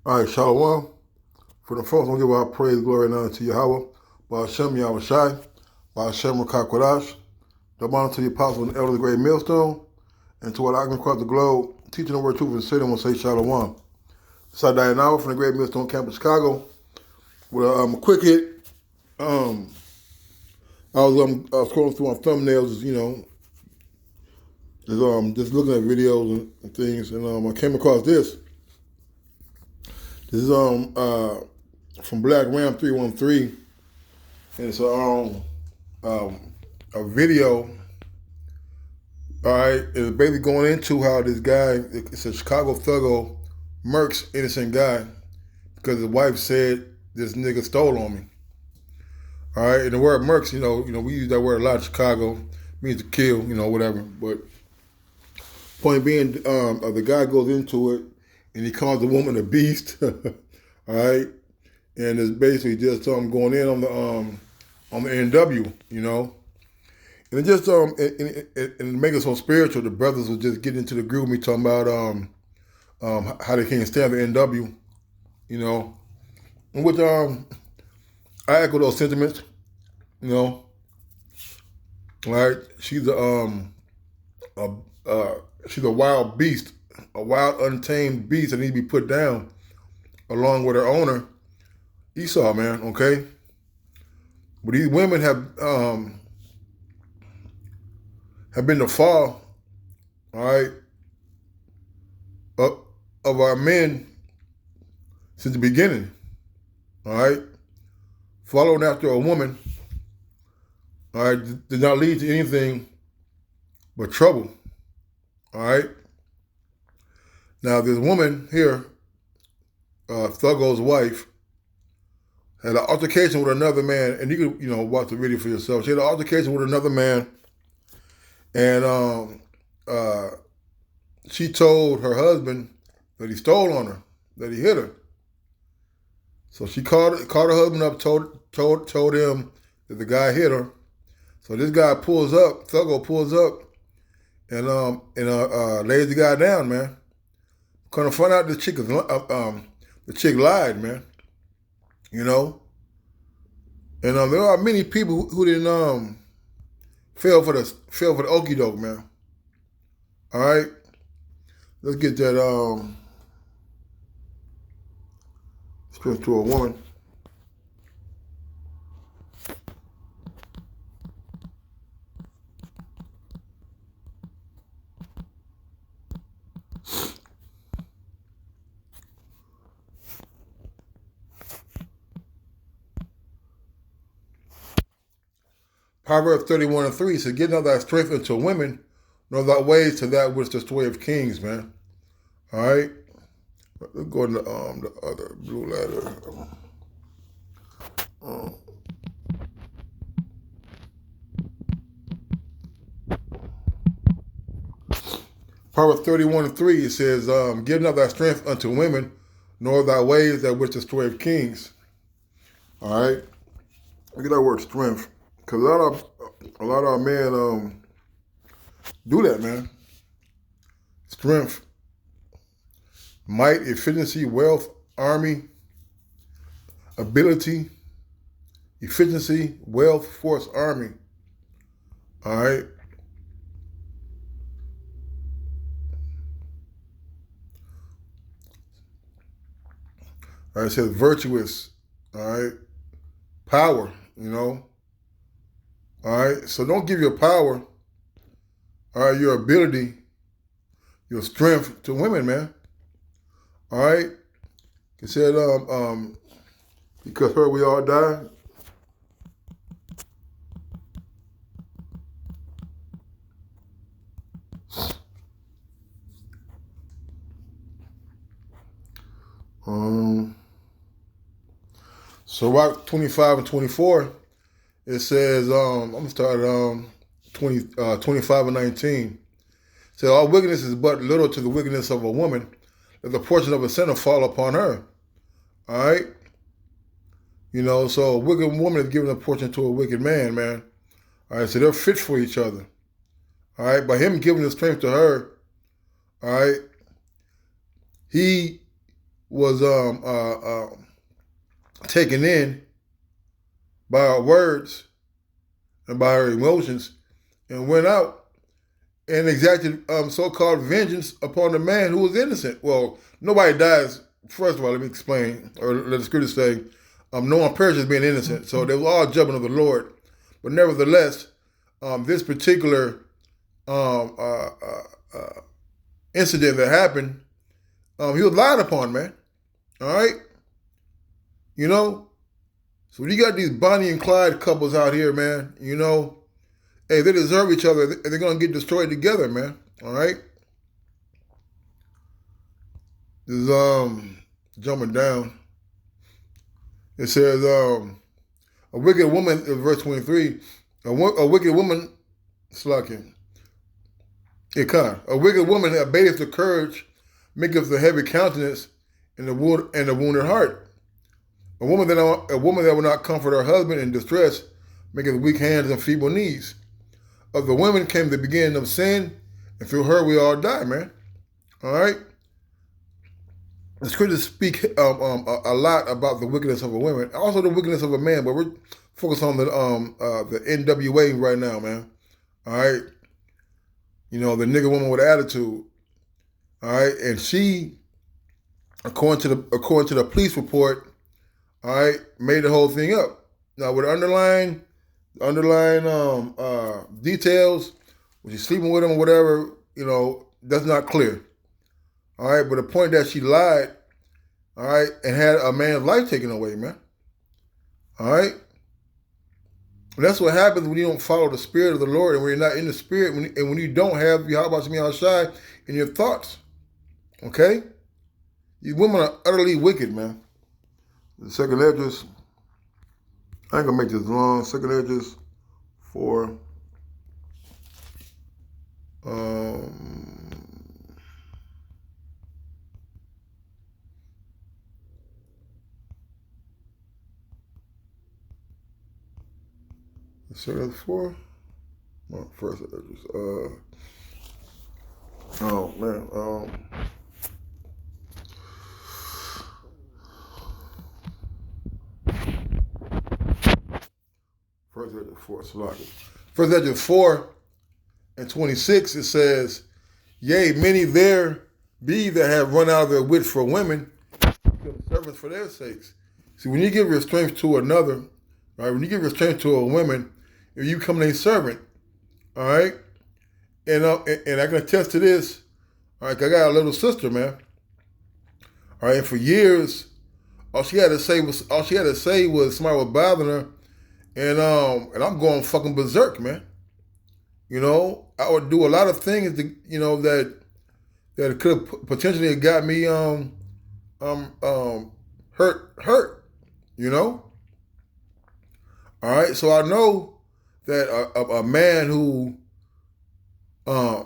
All right, Shalom. For the first, I want to give our praise, glory, and honor to Yahweh. By Hashem Yahweh Shai, by Hashem Rakakwadash, the honor to the apostles and elders of the great millstone, and to all the across the globe, teaching the word truth and sitting, I want to say Shalom. Sadai Now from the great millstone campus, Chicago, with a quick hit. I was scrolling through my thumbnails, just looking at videos and things, and I came across this. This is from Black Ram 313, and it's a video. All right, it's basically going into how this guy, it's a Chicago thuggo, murks innocent guy because his wife said this nigga stole on me. All right, and the word murks, we use that word a lot in Chicago, means to kill, whatever. But point being, the guy goes into it and he calls the woman a beast. All right, and it's basically just going in on the NW, And it just and make it so spiritual. The brothers will just get into the group me talking about how they can't stand the NW, and which I echo those sentiments, Right? She's she's a wild beast, a wild untamed beast that needs to be put down, along with her owner, Esau, man. Okay, but these women have been the fall, all right, of our men since the beginning, all right? Following after a woman, all right, did not lead to anything but trouble, all right? Now, this woman here, Thuggo's wife, had an altercation with another man, and you can, watch the video for yourself. She had an altercation with another man, and she told her husband that he stole on her, that he hit her. So she called her husband up, told him that the guy hit her. So this guy pulls up, Thuggo pulls up, and lays the guy down, man. Couldn't find out the chick lied, man. And there are many people who didn't fell for the okie doke, man. All right, let's get that strength to a woman. Proverbs 31:3 says, "Get not thy strength into women, nor thy ways to that which is the way of kings," man. All right, let's go to the other blue letter. Proverbs 31:3, it says, "Give not thy strength unto women, nor thy ways that which is the way of kings." All right, look at that word strength, because a lot of our men do that, man. Strength, might, efficiency, wealth, army, ability, efficiency, wealth, force, army. All right. All right, it says virtuous. All right. Power, All right. So don't give your power, all right, your ability, your strength to women, man. All right. It said, because her we all die. So Rock 25 and 24, it says, I'm gonna start at 25 and 19. It says, all wickedness is but little to the wickedness of a woman, that the portion of a sinner fall upon her. All right? So a wicked woman is giving a portion to a wicked man, man. All right, so they're fit for each other. All right, by him giving the strength to her, all right, he was taken in by her words and by her emotions, and went out and exacted so-called vengeance upon the man who was innocent. Well, nobody dies. First of all, let me explain, or let the scripture say, no one perishes being innocent. So they were all judgment of the Lord. But nevertheless, this particular incident that happened, he was lied upon, man. All right? You know? So when you got these Bonnie and Clyde couples out here, man, you know, hey, they deserve each other, and they're going to get destroyed together, man. All right? This is, jumping down. It says, a wicked woman, verse 23, a wicked woman, slacking. A wicked woman abateth the courage, maketh the heavy countenance, and the wounded heart. A woman that will not comfort her husband in distress, maketh weak hands and feeble knees. Of the women came the beginning of sin, and through her we all die, man. All right? The scriptures speak a lot about the wickedness of a woman, also the wickedness of a man, but we're focused on the NWA right now, man. All right? You know, the nigga woman with attitude. All right? And she, according to the police report, all right, made the whole thing up. Now, with the underlying details, was she sleeping with him or whatever, you know, that's not clear. All right, but the point that she lied, all right, and had a man's life taken away, man. All right? And that's what happens when you don't follow the spirit of the Lord, and when you're not in the spirit, and when you don't have Yahweh Shai in your thoughts. Okay? You women are utterly wicked, man. The second address, I ain't gonna make this long. Second address for second for first address. Oh man. First address 4, Salaki. First address 4 and 26, it says, yea, many there be that have run out of their wits for women, become servants for their sakes. See, when you give restraint to another, right, when you give restraint to a woman, you become a servant, all right? And I can attest to this, all right, I got a little sister, man. All right, and for years, all she had to say was somebody was bothering her, and I'm going fucking berserk, man. You know, I would do a lot of things to, you know, that could have potentially got me hurt, you know. All right, so I know that a man who an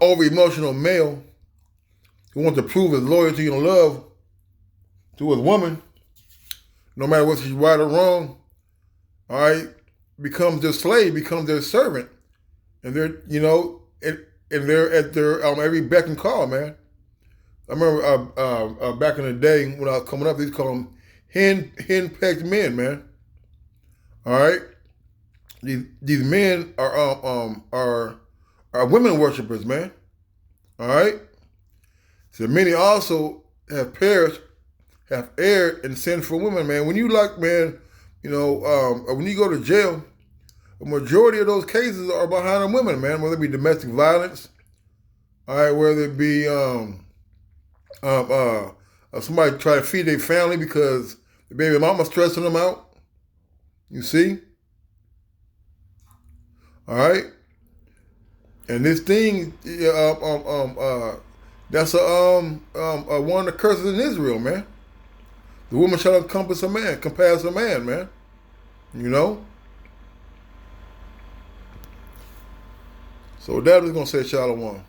over emotional male who wants to prove his loyalty and love to his woman, no matter whether she's right or wrong, all right, becomes their slave, becomes their servant, and they're, you know, and they're at their every beck and call, man. I remember back in the day when I was coming up, they call them hen-pecked men, man. All right, these men are women worshipers, man. All right, so many also have perished, have erred and sinned for women, man. When you man, you know, when you go to jail, a majority of those cases are behind the women, man. Whether it be domestic violence, all right, whether it be somebody try to feed their family because the baby mama stressing them out. You see, all right, and this thing, that's one of the curses in Israel, man. The woman shall compass a man, man. You know? So that is going to say Shalom.